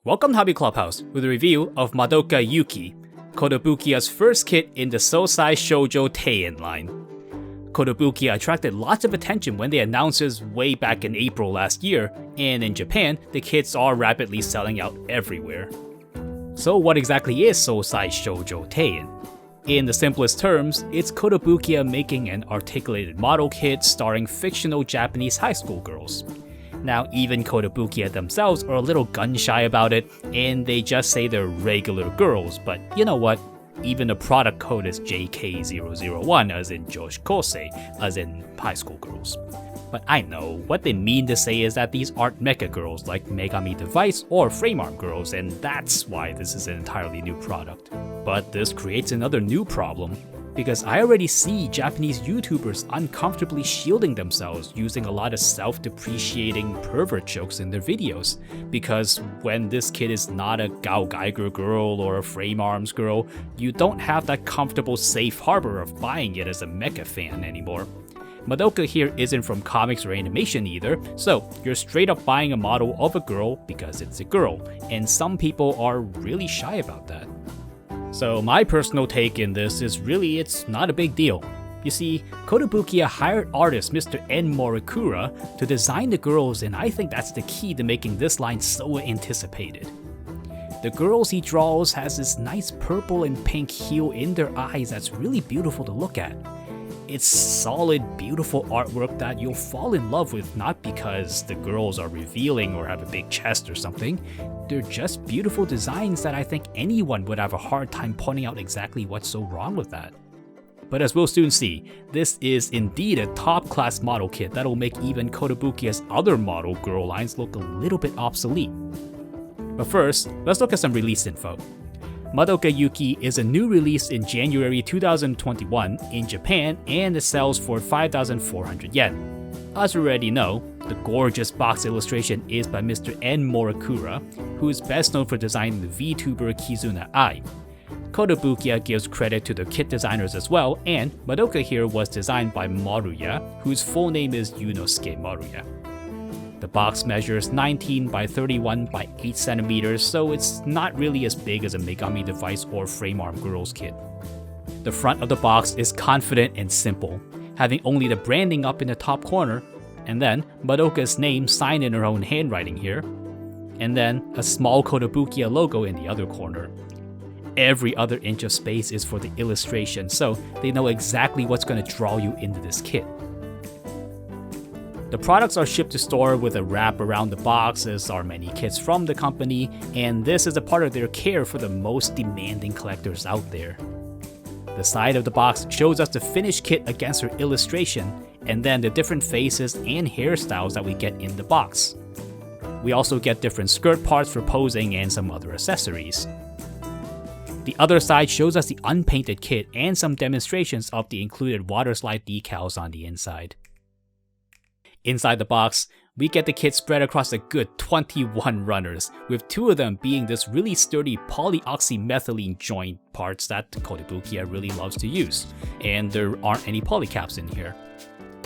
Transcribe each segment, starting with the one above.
Welcome to Hobby Clubhouse with a review of Madoka Yuki, Kotobukiya's first kit in the Sousai Shojo Teien line. Kotobukiya attracted lots of attention when they announced this way back in April last year, and in Japan, the kits are rapidly selling out everywhere. So what exactly is Sousai Shojo Teien? In the simplest terms, it's Kotobukiya making an articulated model kit starring fictional Japanese high school girls. Now, even Kotobukiya themselves are a little gun-shy about it, and they just say they're regular girls, but you know what? Even the product code is JK001, as in Joshikosei, as in high school girls. But I know, what they mean to say is that these aren't mecha girls like Megami Device or Framearm girls, and that's why this is an entirely new product. But this creates another new problem, because I already see Japanese YouTubers uncomfortably shielding themselves using a lot of self-depreciating pervert jokes in their videos, because when this kid is not a Gao Geiger girl or a Frame Arms girl, you don't have that comfortable safe harbor of buying it as a mecha fan anymore. Madoka here isn't from comics or animation either, so you're straight up buying a model of a girl because it's a girl, and some people are really shy about that. So my personal take in this is really it's not a big deal. You see, Kotobukiya hired artist Mr. N. Morikura to design the girls, and I think that's the key to making this line so anticipated. The girls he draws has this nice purple and pink hue in their eyes that's really beautiful to look at. It's solid, beautiful artwork that you'll fall in love with, not because the girls are revealing or have a big chest or something. They're just beautiful designs that I think anyone would have a hard time pointing out exactly what's so wrong with that. But as we'll soon see, this is indeed a top-class model kit that'll make even Kotobukiya's other model girl lines look a little bit obsolete. But first, let's look at some release info. Madoka Yuki is a new release in January 2021 in Japan, and it sells for 5,400 yen. As you already know, the gorgeous box illustration is by Mr. N. Morikura, who is best known for designing the VTuber Kizuna Ai. Kotobukiya gives credit to the kit designers as well, and Madoka here was designed by Maruya, whose full name is Yunosuke Maruya. The box measures 19 by 31 by 8 centimeters, so it's not really as big as a Megami Device or Framearm Girls kit. The front of the box is confident and simple, having only the branding up in the top corner, and then Madoka's name signed in her own handwriting here, and then a small Kotobukiya logo in the other corner. Every other inch of space is for the illustration, so they know exactly what's going to draw you into this kit. The products are shipped to store with a wrap around the box, as are many kits from the company, and this is a part of their care for the most demanding collectors out there. The side of the box shows us the finished kit against her illustration, and then the different faces and hairstyles that we get in the box. We also get different skirt parts for posing and some other accessories. The other side shows us the unpainted kit and some demonstrations of the included water slide decals on the inside. Inside the box, we get the kit spread across a good 21 runners, with 2 of them being this really sturdy polyoxymethylene joint parts that Kotobukiya really loves to use, and there aren't any polycaps in here.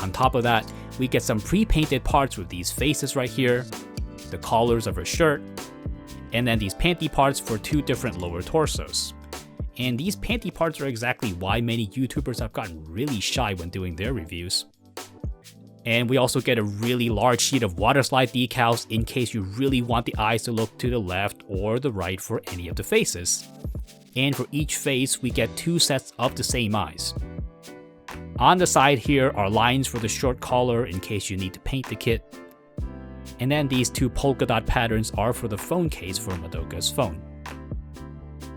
On top of that, we get some pre-painted parts with these faces right here, the collars of her shirt, and then these panty parts for 2 different lower torsos. And these panty parts are exactly why many YouTubers have gotten really shy when doing their reviews. And we also get a really large sheet of water slide decals in case you really want the eyes to look to the left or the right for any of the faces. And for each face, we get 2 sets of the same eyes. On the side here are lines for the short collar in case you need to paint the kit. And then these 2 polka dot patterns are for the phone case for Madoka's phone.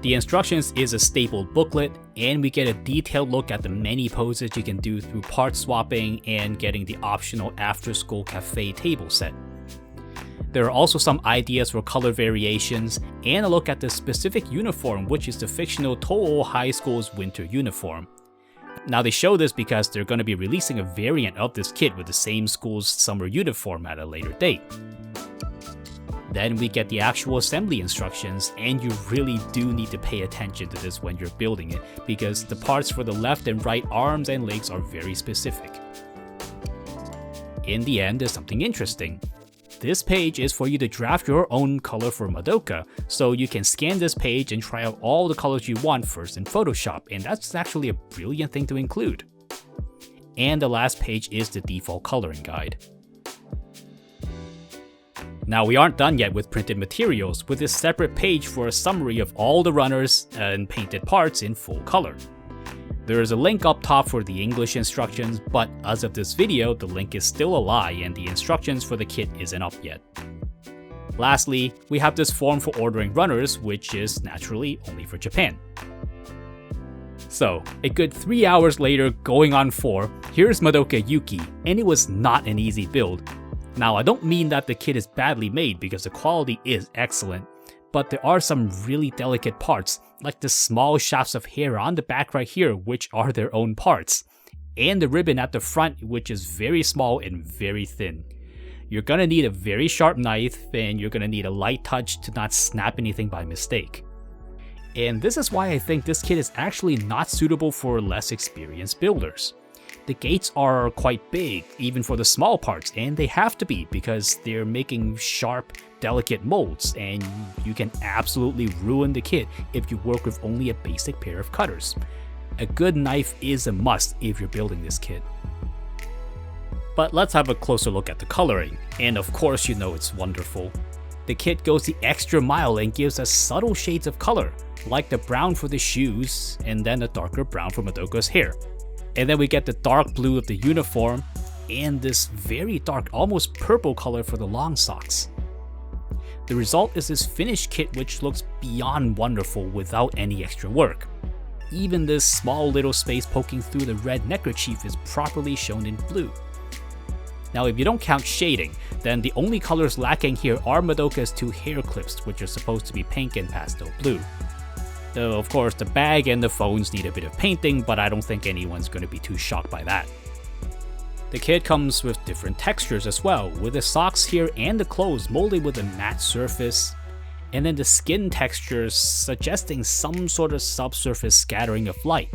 The instructions is a stapled booklet, and we get a detailed look at the many poses you can do through part swapping and getting the optional after-school cafe table set. There are also some ideas for color variations, and a look at the specific uniform, which is the fictional Touou High School's winter uniform. Now they show this because they're going to be releasing a variant of this kit with the same school's summer uniform at a later date. Then we get the actual assembly instructions, and you really do need to pay attention to this when you're building it, because the parts for the left and right arms and legs are very specific. In the end, there's something interesting. this page is for you to draft your own color for Madoka, so you can scan this page and try out all the colors you want first in Photoshop, and that's actually a brilliant thing to include. And the last page is the default coloring guide. Now we aren't done yet with printed materials, with this separate page for a summary of all the runners and painted parts in full color. There is a link up top for the English instructions, but as of this video, the link is still a lie and the instructions for the kit isn't up yet. Lastly, we have this form for ordering runners, which is naturally only for Japan. So, a good 3 hours later, going on 4, here's Madoka Yuki, and it was not an easy build. Now, I don't mean that the kit is badly made because the quality is excellent, but there are some really delicate parts, like the small shafts of hair on the back right here, which are their own parts, and the ribbon at the front, which is very small and very thin. You're gonna need a very sharp knife, and you're gonna need a light touch to not snap anything by mistake. And this is why I think this kit is actually not suitable for less experienced builders. The gates are quite big, even for the small parts, and they have to be because they're making sharp, delicate molds, and you can absolutely ruin the kit if you work with only a basic pair of cutters. A good knife is a must if you're building this kit. But let's have a closer look at the coloring, and of course you know it's wonderful. The kit goes the extra mile and gives us subtle shades of color, like the brown for the shoes, and then a darker brown for Madoka's hair. And then we get the dark blue of the uniform, and this very dark, almost purple color for the long socks. The result is this finished kit which looks beyond wonderful without any extra work. Even this small little space poking through the red neckerchief is properly shown in blue. Now if you don't count shading, then the only colors lacking here are Madoka's 2 hair clips, which are supposed to be pink and pastel blue. Though of course the bag and the phones need a bit of painting, but I don't think anyone's going to be too shocked by that. The kit comes with different textures as well, with the socks here and the clothes molded with a matte surface, and then the skin textures suggesting some sort of subsurface scattering of light.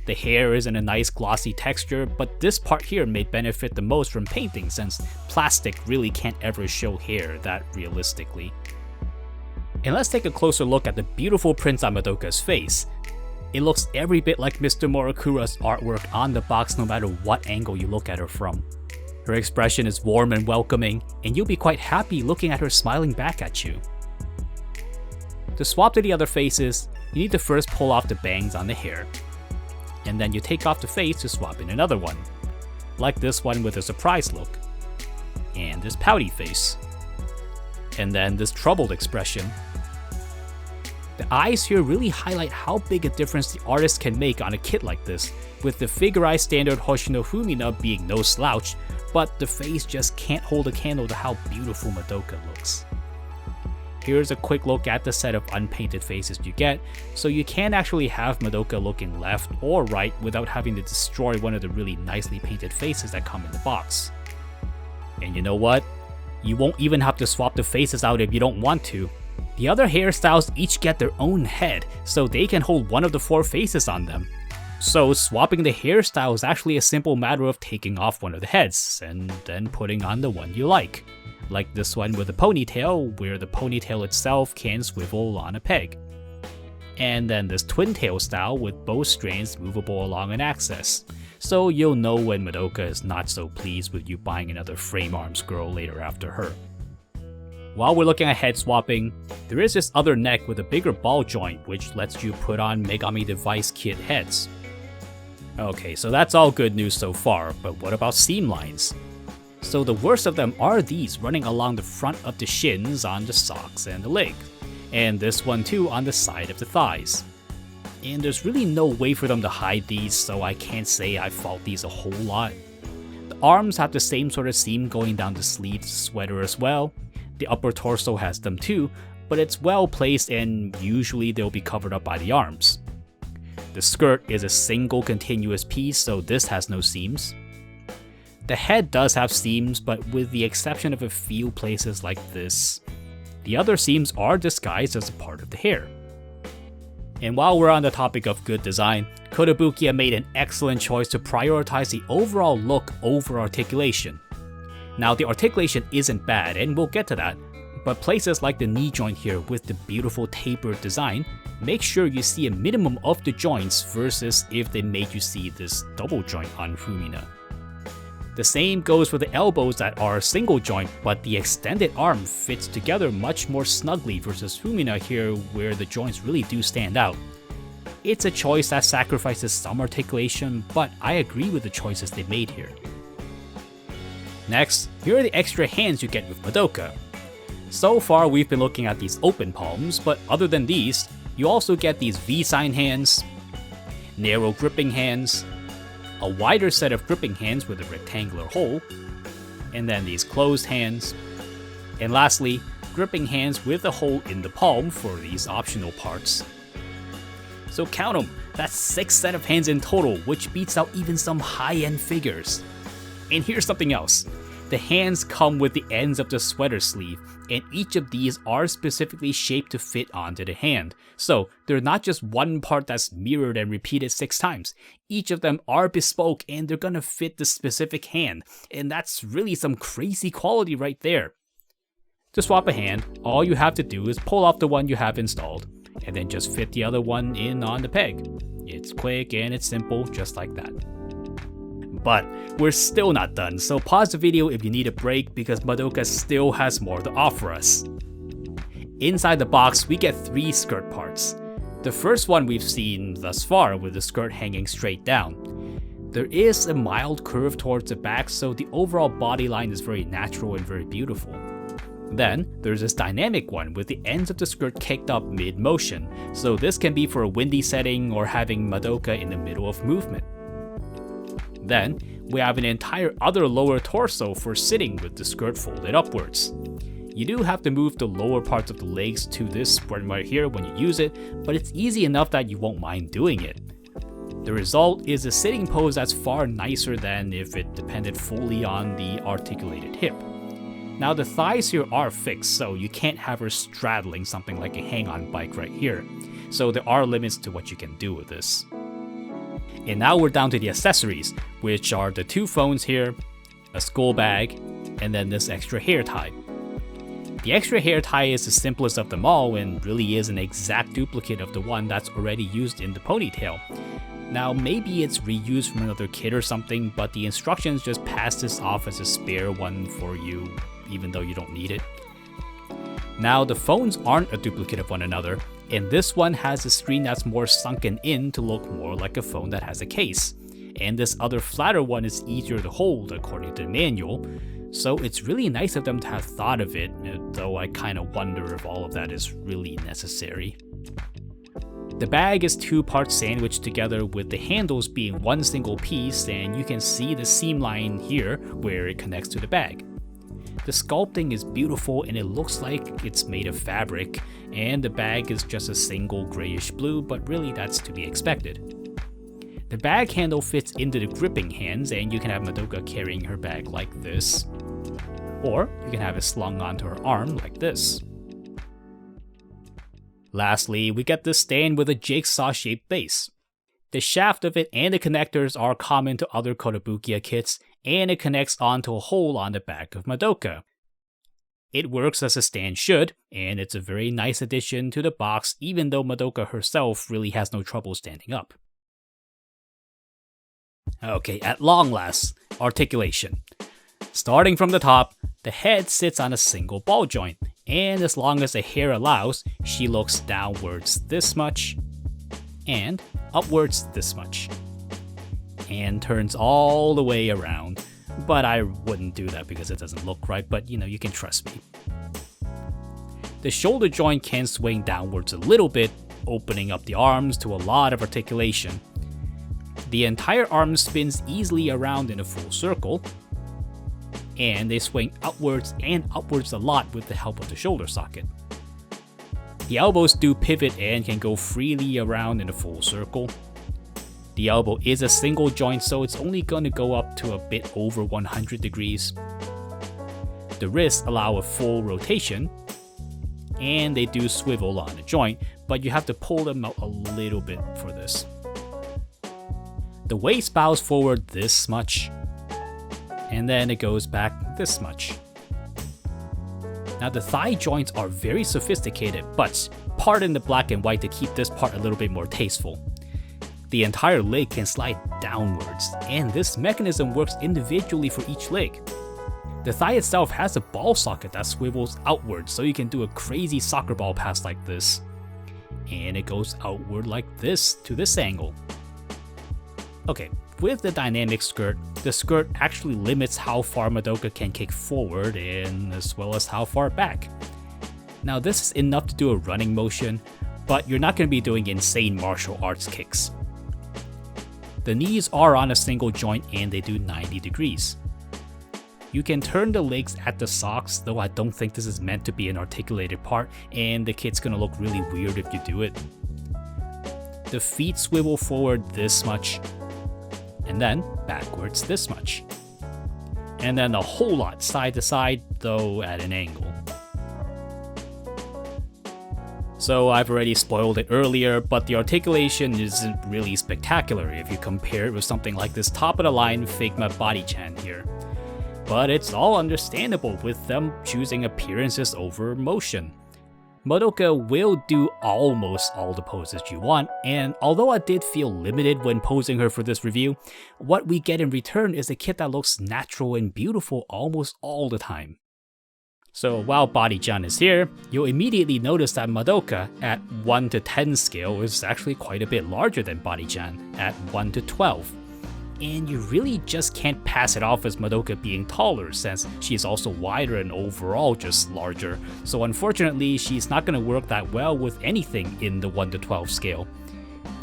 The hair is in a nice glossy texture, but this part here may benefit the most from painting since plastic really can't ever show hair that realistically. And let's take a closer look at the beautiful prints on Madoka's face. It looks every bit like Mr. Morikura's artwork on the box no matter what angle you look at her from. Her expression is warm and welcoming, and you'll be quite happy looking at her smiling back at you. To swap to the other faces, you need to first pull off the bangs on the hair, and then you take off the face to swap in another one, like this one with a surprised look, and this pouty face, and then this troubled expression. The eyes here really highlight how big a difference the artist can make on a kit like this, with the figure eye standard Hoshino Fumina being no slouch, but the face just can't hold a candle to how beautiful Madoka looks. Here's a quick look at the set of unpainted faces you get, so you can actually have Madoka looking left or right without having to destroy one of the really nicely painted faces that come in the box. And you know what? You won't even have to swap the faces out if you don't want to. The other hairstyles each get their own head, so they can hold one of the 4 faces on them. So swapping the hairstyle is actually a simple matter of taking off one of the heads, and then putting on the one you like this one with a ponytail, where the ponytail itself can swivel on a peg. And then this twin tail style with both strands movable along an axis, so you'll know when Madoka is not so pleased with you buying another frame arms girl later after her. While we're looking at head swapping, there is this other neck with a bigger ball joint which lets you put on Megami Device kit heads. Okay, so that's all good news so far, but what about seam lines? So the worst of them are these running along the front of the shins on the socks and the leg, and this one too on the side of the thighs. And there's really no way for them to hide these, so I can't say I fault these a whole lot. The arms have the same sort of seam going down the sleeves sweater as well. The upper torso has them too, but it's well placed and usually they'll be covered up by the arms. The skirt is a single continuous piece, so this has no seams. The head does have seams, but with the exception of a few places like this, the other seams are disguised as a part of the hair. And while we're on the topic of good design, Kotobukiya made an excellent choice to prioritize the overall look over articulation. Now the articulation isn't bad, and we'll get to that, but places like the knee joint here with the beautiful tapered design, make sure you see a minimum of the joints versus if they made you see this double joint on Fumina. The same goes for the elbows that are single joint, but the extended arm fits together much more snugly versus Fumina here where the joints really do stand out. It's a choice that sacrifices some articulation, but I agree with the choices they made here. Next, here are the extra hands you get with Madoka. So far we've been looking at these open palms, but other than these, you also get these V-sign hands, narrow gripping hands, a wider set of gripping hands with a rectangular hole, and then these closed hands, and lastly, gripping hands with a hole in the palm for these optional parts. So count them, that's 6 sets of hands in total, which beats out even some high-end figures. And here's something else. The hands come with the ends of the sweater sleeve, and each of these are specifically shaped to fit onto the hand. So they're not just one part that's mirrored and repeated 6 times. Each of them are bespoke and they're gonna fit the specific hand, and that's really some crazy quality right there. To swap a hand, all you have to do is pull off the one you have installed, and then just fit the other one in on the peg. It's quick and it's simple, just like that. But we're still not done, so pause the video if you need a break because Madoka still has more to offer us. Inside the box, we get 3 skirt parts. The first one we've seen thus far with the skirt hanging straight down. There is a mild curve towards the back, so the overall body line is very natural and very beautiful. Then, there's this dynamic one with the ends of the skirt kicked up mid-motion, so this can be for a windy setting or having Madoka in the middle of movement. Then, we have an entire other lower torso for sitting with the skirt folded upwards. You do have to move the lower parts of the legs to this one right here when you use it, but it's easy enough that you won't mind doing it. The result is a sitting pose that's far nicer than if it depended fully on the articulated hip. Now the thighs here are fixed, so you can't have her straddling something like a hang-on bike right here, so there are limits to what you can do with this. And now we're down to the accessories, which are the 2 phones here, a school bag, and then this extra hair tie. The extra hair tie is the simplest of them all and really is an exact duplicate of the one that's already used in the ponytail. Now maybe it's reused from another kid or something, but the instructions just pass this off as a spare one for you, even though you don't need it. Now the phones aren't a duplicate of one another, and this one has a screen that's more sunken in to look more like a phone that has a case. And this other flatter one is easier to hold according to the manual, so it's really nice of them to have thought of it, though I kinda wonder if all of that is really necessary. The bag is 2 parts sandwiched together with the handles being one single piece, and you can see the seam line here where it connects to the bag. The sculpting is beautiful and it looks like it's made of fabric, and the bag is just a single grayish blue, but really that's to be expected. The bag handle fits into the gripping hands, and you can have Madoka carrying her bag like this, or you can have it slung onto her arm like this. Lastly, we get this stand with a jigsaw-shaped base. The shaft of it and the connectors are common to other Kotobukiya kits, and it connects onto a hole on the back of Madoka. It works as a stand should, and it's a very nice addition to the box even though Madoka herself really has no trouble standing up. Okay, at long last, articulation. Starting from the top, the head sits on a single ball joint, and as long as the hair allows, she looks downwards this much, and upwards this much, and turns all the way around. But I wouldn't do that because it doesn't look right, but you can trust me. The shoulder joint can swing downwards a little bit, opening up the arms to a lot of articulation. The entire arm spins easily around in a full circle, and they swing outwards and upwards a lot with the help of the shoulder socket. The elbows do pivot and can go freely around in a full circle. The elbow is a single joint, so it's only going to go up to a bit over 100 degrees. The wrists allow a full rotation, and they do swivel on the joint, but you have to pull them out a little bit for this. The waist bows forward this much, and then it goes back this much. Now the thigh joints are very sophisticated, but pardon the black and white to keep this part a little bit more tasteful. The entire leg can slide downwards, and this mechanism works individually for each leg. The thigh itself has a ball socket that swivels outwards, so you can do a crazy soccer ball pass like this. And it goes outward like this to this angle. Okay, with the dynamic skirt, the skirt actually limits how far Madoka can kick forward and as well as how far back. Now this is enough to do a running motion, but you're not going to be doing insane martial arts kicks. The knees are on a single joint and they do 90 degrees. You can turn the legs at the socks, though I don't think this is meant to be an articulated part, and the kit's gonna look really weird if you do it. The feet swivel forward this much, and then backwards this much. And then a whole lot side to side, though at an angle. So I've already spoiled it earlier, but the articulation isn't really spectacular if you compare it with something like this top of the line Figma Body-chan here. But it's all understandable with them choosing appearances over motion. Madoka will do almost all the poses you want, and although I did feel limited when posing her for this review, what we get in return is a kit that looks natural and beautiful almost all the time. So while Body-chan is here, you'll immediately notice that Madoka at 1 to 10 scale is actually quite a bit larger than Body-chan at 1 to 12. And you really just can't pass it off as Madoka being taller, since she's also wider and overall just larger, so unfortunately she's not going to work that well with anything in the 1 to 12 scale.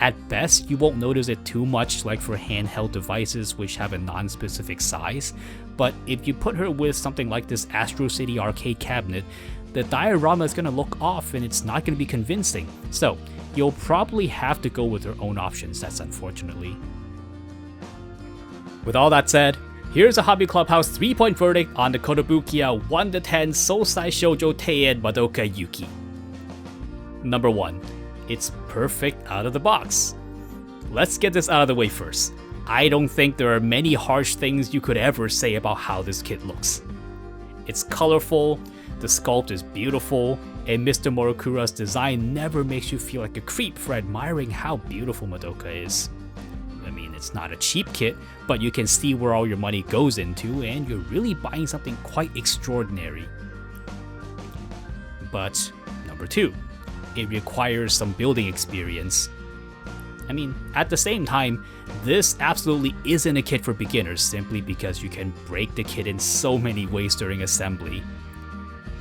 At best, you won't notice it too much like for handheld devices which have a non-specific size, but if you put her with something like this Astro City arcade cabinet, the diorama is going to look off and it's not going to be convincing, so you'll probably have to go with your own options, that's unfortunately. With all that said, here's a Hobby Clubhouse 3-point verdict on the Kotobukiya 1 to 10 Sousai Shojo Teien Madoka Yuki. Number 1. It's perfect out of the box. Let's get this out of the way first. I don't think there are many harsh things you could ever say about how this kit looks. It's colorful, the sculpt is beautiful, and Mr. Morikura's design never makes you feel like a creep for admiring how beautiful Madoka is. I mean, it's not a cheap kit, but you can see where all your money goes into, and you're really buying something quite extraordinary. But number 2, it requires some building experience. I mean, at the same time, this absolutely isn't a kit for beginners simply because you can break the kit in so many ways during assembly.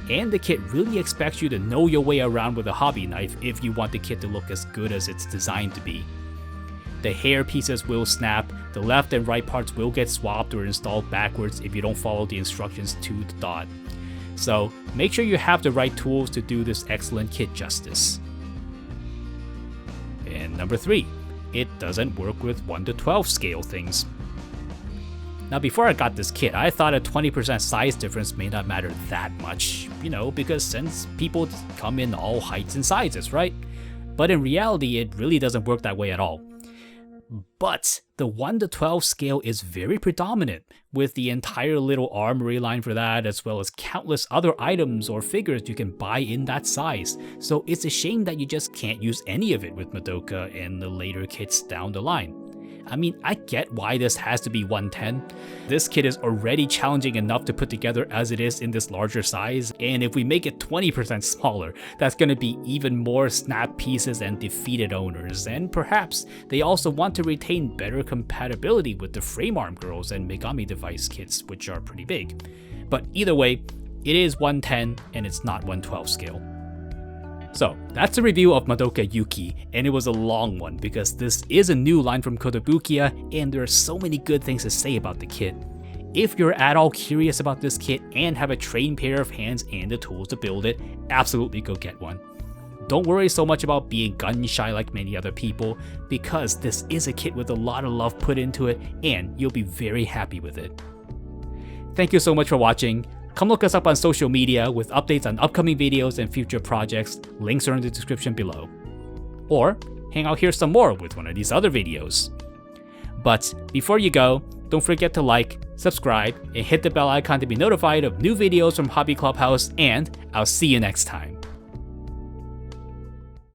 And the kit really expects you to know your way around with a hobby knife if you want the kit to look as good as it's designed to be. The hair pieces will snap, the left and right parts will get swapped or installed backwards if you don't follow the instructions to the dot. So make sure you have the right tools to do this excellent kit justice. And number 3, it doesn't work with 1 to 12 scale things. Now before I got this kit, I thought a 20% size difference may not matter that much, because since people come in all heights and sizes, right? But in reality, it really doesn't work that way at all. But the 1 to 12 scale is very predominant, with the entire little armory line for that, as well as countless other items or figures you can buy in that size, so it's a shame that you just can't use any of it with Madoka and the later kits down the line. I mean, I get why this has to be 110. This kit is already challenging enough to put together as it is in this larger size, and if we make it 20% smaller, that's going to be even more snap pieces and defeated owners, and perhaps they also want to retain better compatibility with the Framearm Girls and Megami Device kits, which are pretty big. But either way, it is 110 and it's not 112 scale. So that's a review of Madoka Yuki, and it was a long one because this is a new line from Kotobukiya and there are so many good things to say about the kit. If you're at all curious about this kit and have a trained pair of hands and the tools to build it, absolutely go get one. Don't worry so much about being gun shy like many other people, because this is a kit with a lot of love put into it and you'll be very happy with it. Thank you so much for watching. Come look us up on social media with updates on upcoming videos and future projects. Links are in the description below. Or hang out here some more with one of these other videos. But before you go, don't forget to like, subscribe, and hit the bell icon to be notified of new videos from Hobby Clubhouse, and I'll see you next time.